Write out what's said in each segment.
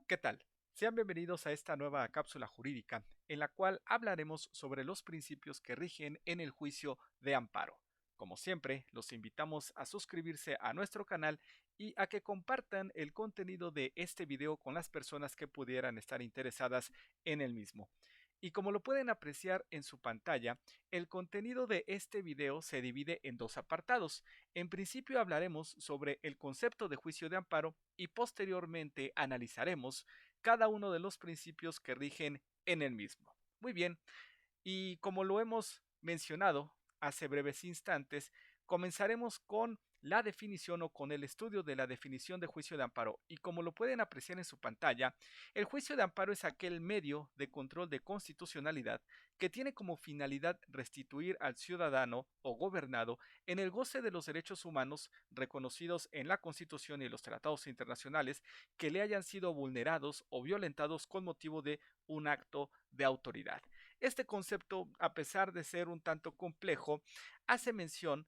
¿Qué tal? Sean bienvenidos a esta nueva cápsula jurídica, en la cual hablaremos sobre los principios que rigen en el juicio de amparo. Como siempre, los invitamos a suscribirse a nuestro canal y a que compartan el contenido de este video con las personas que pudieran estar interesadas en el mismo. Y como lo pueden apreciar en su pantalla, el contenido de este video se divide en dos apartados. En principio hablaremos sobre el concepto de juicio de amparo y posteriormente analizaremos cada uno de los principios que rigen en el mismo. Muy bien, y como lo hemos mencionado hace breves instantes, comenzaremos con la definición o con el estudio de la definición de juicio de amparo. Y como lo pueden apreciar en su pantalla, el juicio de amparo es aquel medio de control de constitucionalidad que tiene como finalidad restituir al ciudadano o gobernado en el goce de los derechos humanos reconocidos en la Constitución y los tratados internacionales que le hayan sido vulnerados o violentados con motivo de un acto de autoridad. Este concepto, a pesar de ser un tanto complejo, hace mención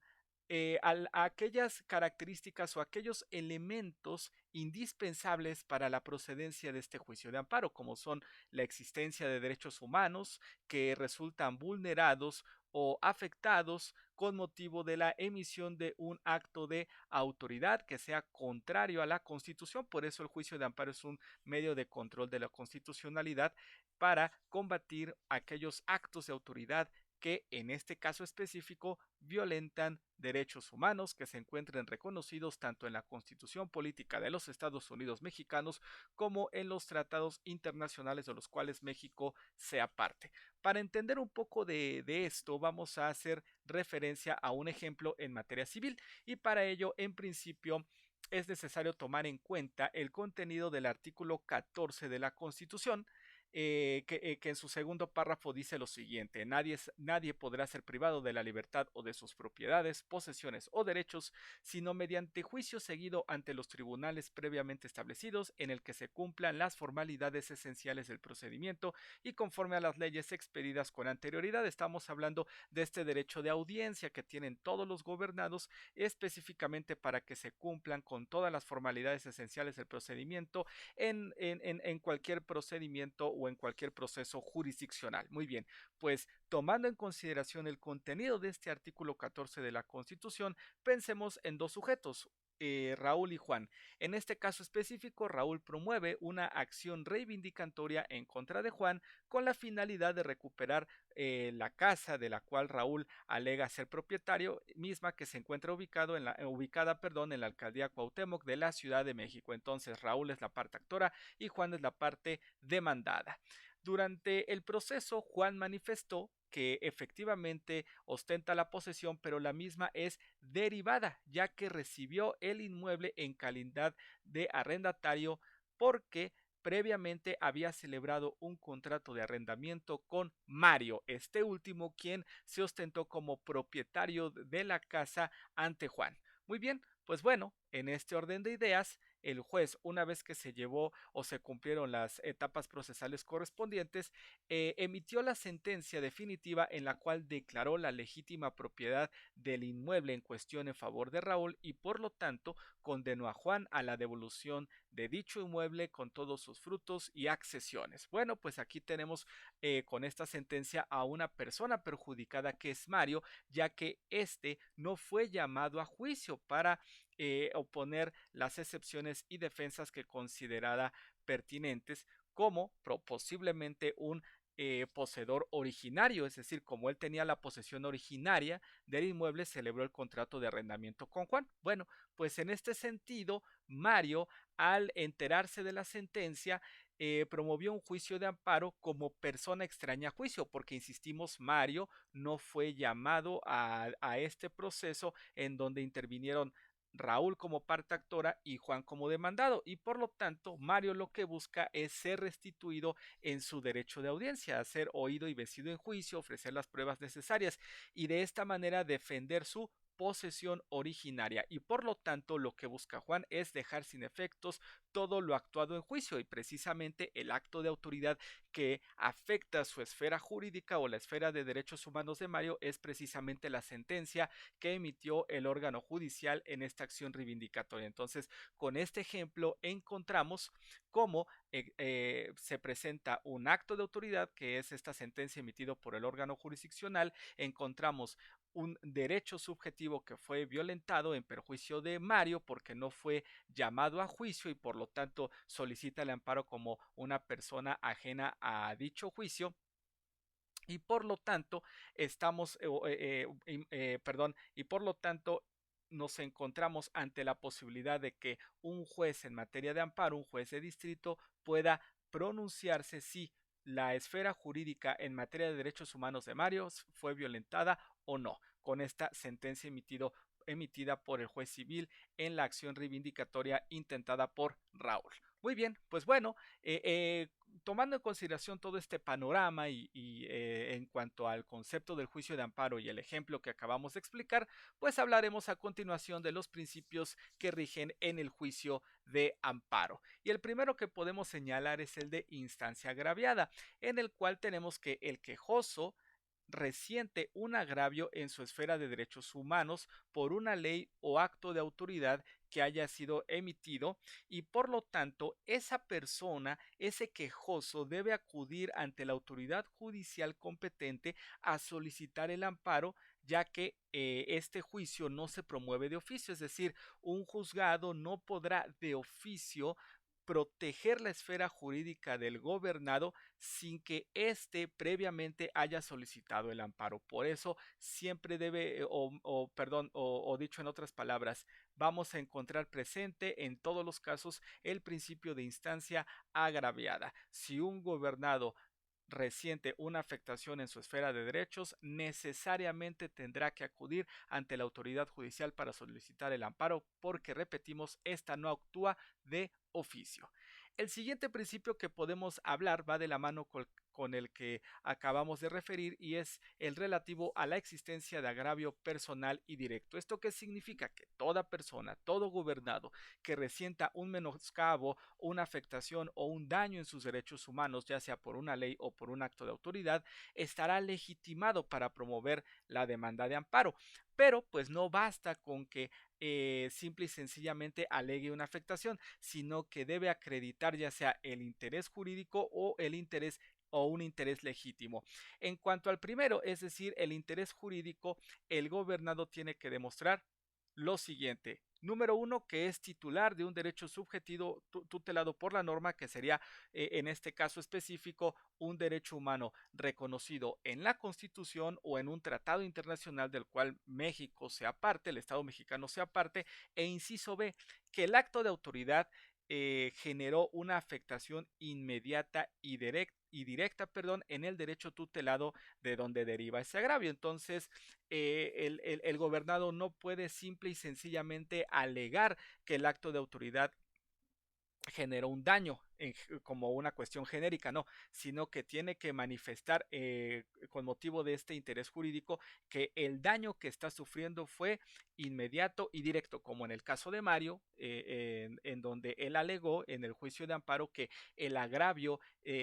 a aquellas características o aquellos elementos indispensables para la procedencia de este juicio de amparo, como son la existencia de derechos humanos que resultan vulnerados o afectados con motivo de la emisión de un acto de autoridad que sea contrario a la Constitución. Por eso el juicio de amparo es un medio de control de la constitucionalidad para combatir aquellos actos de autoridad que en este caso específico violentan derechos humanos que se encuentren reconocidos tanto en la Constitución Política de los Estados Unidos Mexicanos como en los tratados internacionales de los cuales México sea parte. Para entender un poco de esto vamos a hacer referencia a un ejemplo en materia civil y para ello en principio es necesario tomar en cuenta el contenido del artículo 14 de la Constitución, que en su segundo párrafo dice lo siguiente: nadie podrá ser privado de la libertad o de sus propiedades, posesiones o derechos, sino mediante juicio seguido ante los tribunales previamente establecidos, en el que se cumplan las formalidades esenciales del procedimiento y conforme a las leyes expedidas con anterioridad. Estamos hablando de este derecho de audiencia que tienen todos los gobernados, específicamente para que se cumplan con todas las formalidades esenciales del procedimiento en cualquier procedimiento o en cualquier proceso jurisdiccional. Muy bien, pues tomando en consideración el contenido de este artículo 14 de la Constitución, pensemos en dos sujetos. Raúl y Juan. En este caso específico, Raúl promueve una acción reivindicatoria en contra de Juan con la finalidad de recuperar la casa de la cual Raúl alega ser propietario, misma que se encuentra ubicada en la alcaldía Cuauhtémoc de la Ciudad de México. Entonces Raúl es la parte actora y Juan es la parte demandada. Durante el proceso, Juan manifestó que efectivamente ostenta la posesión, pero la misma es derivada, ya que recibió el inmueble en calidad de arrendatario porque previamente había celebrado un contrato de arrendamiento con Mario, este último quien se ostentó como propietario de la casa ante Juan. Muy bien, pues bueno, en este orden de ideas, el juez, una vez que se llevó o se cumplieron las etapas procesales correspondientes, emitió la sentencia definitiva en la cual declaró la legítima propiedad del inmueble en cuestión en favor de Raúl y por lo tanto condenó a Juan a la devolución de dicho inmueble con todos sus frutos y accesiones. Bueno, pues aquí tenemos con esta sentencia a una persona perjudicada que es Mario, ya que éste no fue llamado a juicio para oponer las excepciones y defensas que considerara pertinentes, como posiblemente un poseedor originario, es decir, como él tenía la posesión originaria del inmueble, celebró el contrato de arrendamiento con Juan. Bueno, pues en este sentido, Mario, al enterarse de la sentencia, promovió un juicio de amparo como persona extraña a juicio, porque insistimos, Mario no fue llamado a este proceso en donde intervinieron Raúl como parte actora y Juan como demandado, y por lo tanto Mario lo que busca es ser restituido en su derecho de audiencia, ser oído y vencido en juicio, ofrecer las pruebas necesarias y de esta manera defender su posesión originaria, y por lo tanto lo que busca Juan es dejar sin efectos todo lo actuado en juicio, y precisamente el acto de autoridad que afecta su esfera jurídica o la esfera de derechos humanos de Mario es precisamente la sentencia que emitió el órgano judicial en esta acción reivindicatoria. Entonces, con este ejemplo encontramos cómo se presenta un acto de autoridad, que es esta sentencia emitida por el órgano jurisdiccional, encontramos un derecho subjetivo que fue violentado en perjuicio de Mario porque no fue llamado a juicio y por lo tanto solicita el amparo como una persona ajena a dicho juicio y por lo tanto estamos, perdón, y por lo tanto nos encontramos ante la posibilidad de que un juez en materia de amparo, un juez de distrito, pueda pronunciarse si la esfera jurídica en materia de derechos humanos de Mario fue violentada o no, con esta sentencia emitida por el juez civil en la acción reivindicatoria intentada por Raúl. Muy bien, pues bueno, tomando en consideración todo este panorama en cuanto al concepto del juicio de amparo y el ejemplo que acabamos de explicar, pues hablaremos a continuación de los principios que rigen en el juicio de amparo. Y el primero que podemos señalar es el de instancia agraviada, en el cual tenemos que el quejoso resiente un agravio en su esfera de derechos humanos por una ley o acto de autoridad que haya sido emitido y por lo tanto esa persona, ese quejoso debe acudir ante la autoridad judicial competente a solicitar el amparo ya que este juicio no se promueve de oficio, es decir, un juzgado no podrá de oficio proteger la esfera jurídica del gobernado sin que éste previamente haya solicitado el amparo. Por eso siempre debe, perdón, o dicho en otras palabras, vamos a encontrar presente en todos los casos el principio de instancia agraviada. Si un gobernado resiente una afectación en su esfera de derechos, necesariamente tendrá que acudir ante la autoridad judicial para solicitar el amparo porque, repetimos, esta no actúa de oficio. El siguiente principio que podemos hablar va de la mano con el que acabamos de referir y es el relativo a la existencia de agravio personal y directo. ¿Esto qué significa? Que toda persona, todo gobernado que resienta un menoscabo, una afectación o un daño en sus derechos humanos, ya sea por una ley o por un acto de autoridad, estará legitimado para promover la demanda de amparo. Pero pues no basta con que simple y sencillamente alegue una afectación, sino que debe acreditar ya sea el interés jurídico o el interés o un interés legítimo. En cuanto al primero, es decir, el interés jurídico, el gobernado tiene que demostrar lo siguiente. Número uno, que es titular de un derecho subjetivo tutelado por la norma, que sería en este caso específico un derecho humano reconocido en la Constitución o en un tratado internacional del cual México sea parte, el Estado mexicano sea parte, e inciso B, que el acto de autoridad generó una afectación inmediata y directa, perdón, en el derecho tutelado de donde deriva ese agravio. Entonces, el gobernado no puede simple y sencillamente alegar que el acto de autoridad generó un daño como una cuestión genérica, no, sino que tiene que manifestar con motivo de este interés jurídico que el daño que está sufriendo fue inmediato y directo, como en el caso de Mario, en donde él alegó en el juicio de amparo que el agravio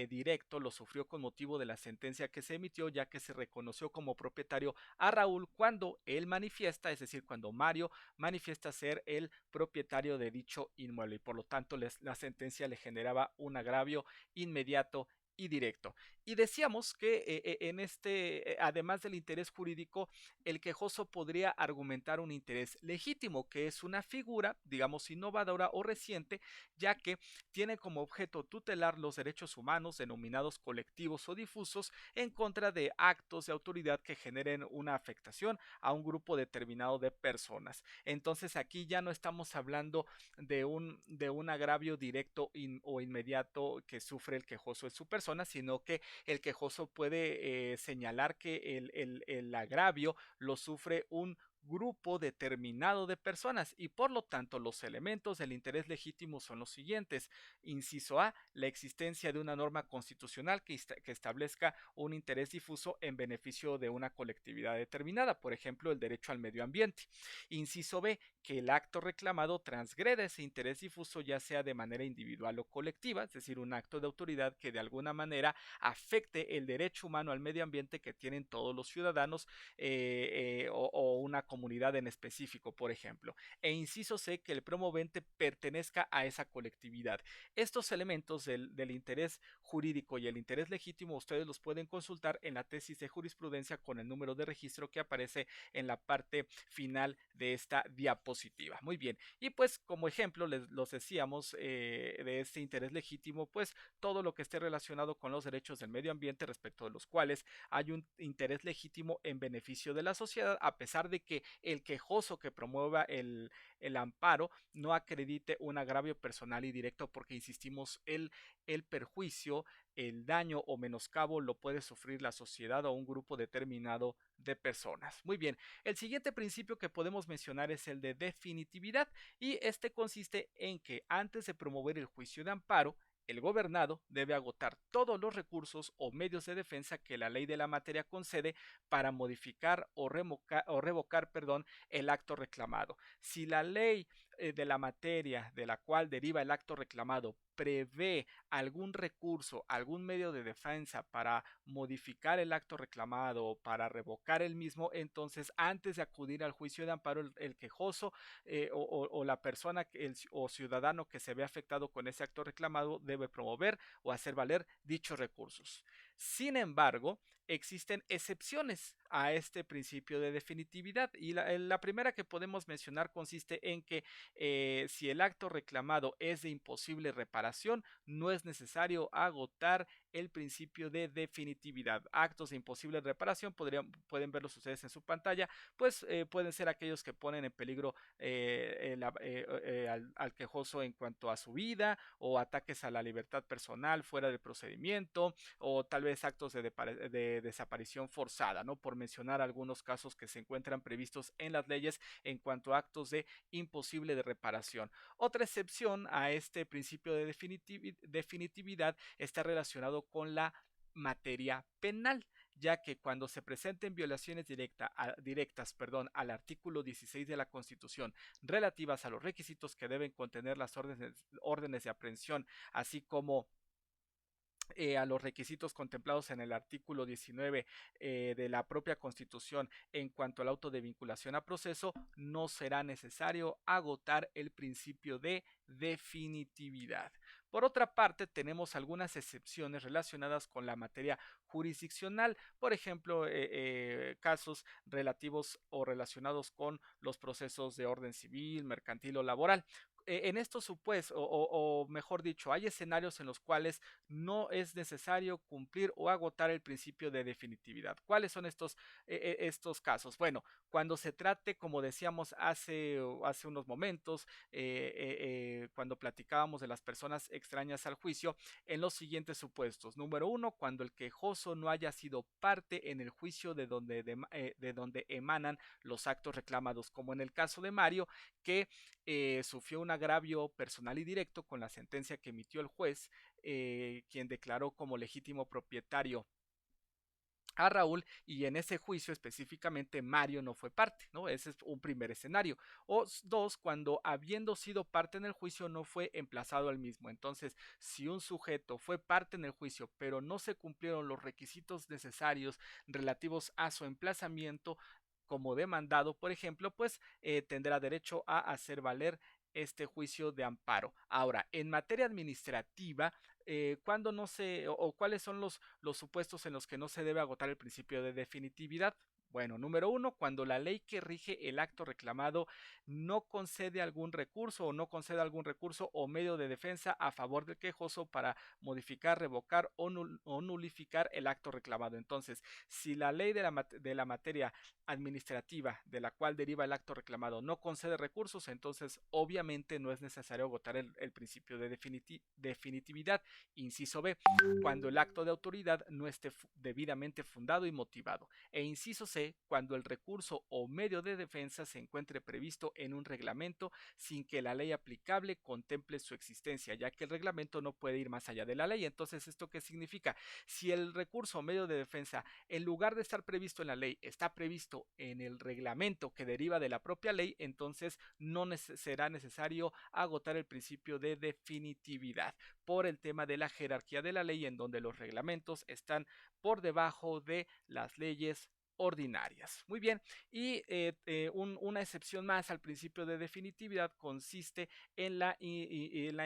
directo lo sufrió con motivo de la sentencia que se emitió, ya que se reconoció como propietario a Raúl cuando él manifiesta, es decir, cuando Mario manifiesta ser el propietario de dicho inmueble y por lo tanto la sentencia le generaba un agravio inmediato y directo. Y decíamos que en además del interés jurídico, el quejoso podría argumentar un interés legítimo, que es una figura, digamos, innovadora o reciente, ya que tiene como objeto tutelar los derechos humanos denominados colectivos o difusos en contra de actos de autoridad que generen una afectación a un grupo determinado de personas. Entonces aquí ya no estamos hablando de un agravio directo o inmediato que sufre el quejoso en su persona, sino que el quejoso puede señalar que el agravio lo sufre un grupo determinado de personas y por lo tanto los elementos del interés legítimo son los siguientes. Inciso A, la existencia de una norma constitucional que establezca un interés difuso en beneficio de una colectividad determinada, por ejemplo, el derecho al medio ambiente. Inciso B, que el acto reclamado transgreda ese interés difuso ya sea de manera individual o colectiva, es decir, un acto de autoridad que de alguna manera afecte el derecho humano al medio ambiente que tienen todos los ciudadanos o una comunidad en específico, por ejemplo. E inciso C, que el promovente pertenezca a esa colectividad. Estos elementos del interés jurídico y el interés legítimo ustedes los pueden consultar en la tesis de jurisprudencia con el número de registro que aparece en la parte final de esta diapositiva. Muy bien, y pues como ejemplo les los decíamos de este interés legítimo, pues todo lo que esté relacionado con los derechos del medio ambiente respecto de los cuales hay un interés legítimo en beneficio de la sociedad, a pesar de que el quejoso que promueva el amparo no acredite un agravio personal y directo, porque insistimos, el perjuicio, el daño o menoscabo lo puede sufrir la sociedad o un grupo determinado de personas. Muy bien, el siguiente principio que podemos mencionar es el de definitividad, y este consiste en que antes de promover el juicio de amparo, el gobernado debe agotar todos los recursos o medios de defensa que la ley de la materia concede para modificar o revocar, perdón, el acto reclamado. Si la ley de la materia de la cual deriva el acto reclamado prevé algún recurso, algún medio de defensa para modificar el acto reclamado o para revocar el mismo, entonces antes de acudir al juicio de amparo, el quejoso o la persona o ciudadano que se ve afectado con ese acto reclamado debe promover o hacer valer dichos recursos. Sin embargo, existen excepciones a este principio de definitividad, y la primera que podemos mencionar consiste en que si el acto reclamado es de imposible reparación, no es necesario agotar el principio de definitividad. Actos de imposible reparación, pueden verlos ustedes en su pantalla, pues pueden ser aquellos que ponen en peligro al quejoso en cuanto a su vida, o ataques a la libertad personal fuera del procedimiento, o tal vez actos de desaparición forzada, ¿no? Por mencionar algunos casos que se encuentran previstos en las leyes en cuanto a actos de imposible de reparación. Otra excepción a este principio de definitividad está relacionado con la materia penal, ya que cuando se presenten violaciones directas, al artículo 16 de la Constitución relativas a los requisitos que deben contener las órdenes de aprehensión, así como a los requisitos contemplados en el artículo 19 de la propia Constitución en cuanto al auto de vinculación a proceso, no será necesario agotar el principio de definitividad. Por otra parte, tenemos algunas excepciones relacionadas con la materia jurisdiccional, por ejemplo, casos relativos o relacionados con los procesos de orden civil, mercantil o laboral. En estos supuestos, o mejor dicho, hay escenarios en los cuales no es necesario cumplir o agotar el principio de definitividad. ¿Cuáles son estos casos? Bueno, cuando se trate, como decíamos hace unos momentos, cuando platicábamos de las personas extrañas al juicio, en los siguientes supuestos. Número uno, cuando el quejoso no haya sido parte en el juicio de donde emanan los actos reclamados, como en el caso de Mario, que sufrió un agravio personal y directo con la sentencia que emitió el juez, quien declaró como legítimo propietario a Raúl, y en ese juicio específicamente Mario no fue parte, ¿no? Ese es un primer escenario. O dos, cuando habiendo sido parte en el juicio no fue emplazado al mismo. Entonces, si un sujeto fue parte en el juicio, pero no se cumplieron los requisitos necesarios relativos a su emplazamiento como demandado, por ejemplo, pues tendrá derecho a hacer valer este juicio de amparo. Ahora, en materia administrativa, cuando no se, o cuáles son los supuestos en los que no se debe agotar el principio de definitividad. Bueno, número uno, cuando la ley que rige el acto reclamado no concede algún recurso o no concede algún recurso o medio de defensa a favor del quejoso para modificar, revocar o nulificar el acto reclamado. Entonces, si la ley de la materia administrativa de la cual deriva el acto reclamado no concede recursos, entonces obviamente no es necesario agotar el principio de definitividad. Inciso B, cuando el acto de autoridad no esté debidamente fundado y motivado. E inciso C, cuando el recurso o medio de defensa se encuentre previsto en un reglamento sin que la ley aplicable contemple su existencia, ya que el reglamento no puede ir más allá de la ley. Entonces, ¿esto qué significa? Si el recurso o medio de defensa, en lugar de estar previsto en la ley, está previsto en el reglamento que deriva de la propia ley, entonces no será necesario agotar el principio de definitividad por el tema de la jerarquía de la ley, en donde los reglamentos están por debajo de las leyes ordinarias. Muy bien, y una excepción más al principio de definitividad consiste en la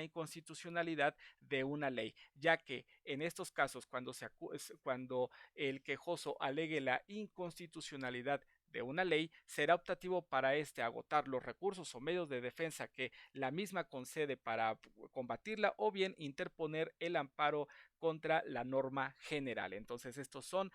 inconstitucionalidad de una ley, ya que en estos casos, cuando el quejoso alegue la inconstitucionalidad de una ley, será optativo para éste agotar los recursos o medios de defensa que la misma concede para combatirla o bien interponer el amparo contra la norma general. Entonces, estos son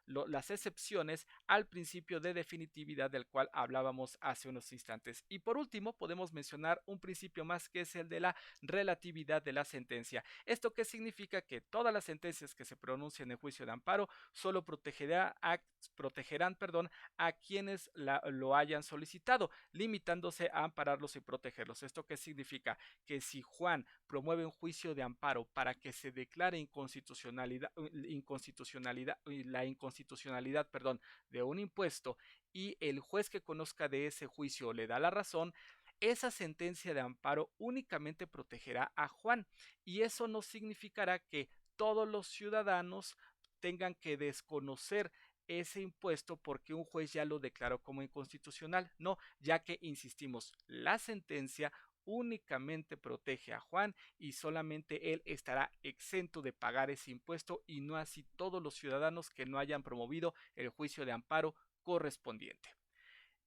las excepciones al principio de definitividad del cual hablábamos hace unos instantes. Y por último, podemos mencionar un principio más que es el de la relatividad de la sentencia. ¿Esto qué significa? Que todas las sentencias que se pronuncien en juicio de amparo solo protegerán a quienes lo hayan solicitado, limitándose a ampararlos y protegerlos. ¿Esto qué significa? Que si Juan promueve un juicio de amparo para que se declare la inconstitucionalidad de un impuesto y el juez que conozca de ese juicio le da la razón, esa sentencia de amparo únicamente protegerá a Juan y eso no significará que todos los ciudadanos tengan que desconocer ese impuesto porque un juez ya lo declaró como inconstitucional. No, ya que, insistimos, la sentencia únicamente protege a Juan y solamente él estará exento de pagar ese impuesto y no así todos los ciudadanos que no hayan promovido el juicio de amparo correspondiente.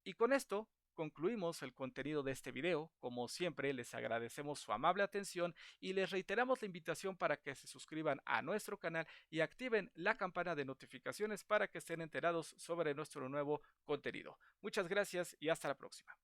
Y con esto concluimos el contenido de este video. Como siempre, les agradecemos su amable atención y les reiteramos la invitación para que se suscriban a nuestro canal y activen la campana de notificaciones para que estén enterados sobre nuestro nuevo contenido. Muchas gracias y hasta la próxima.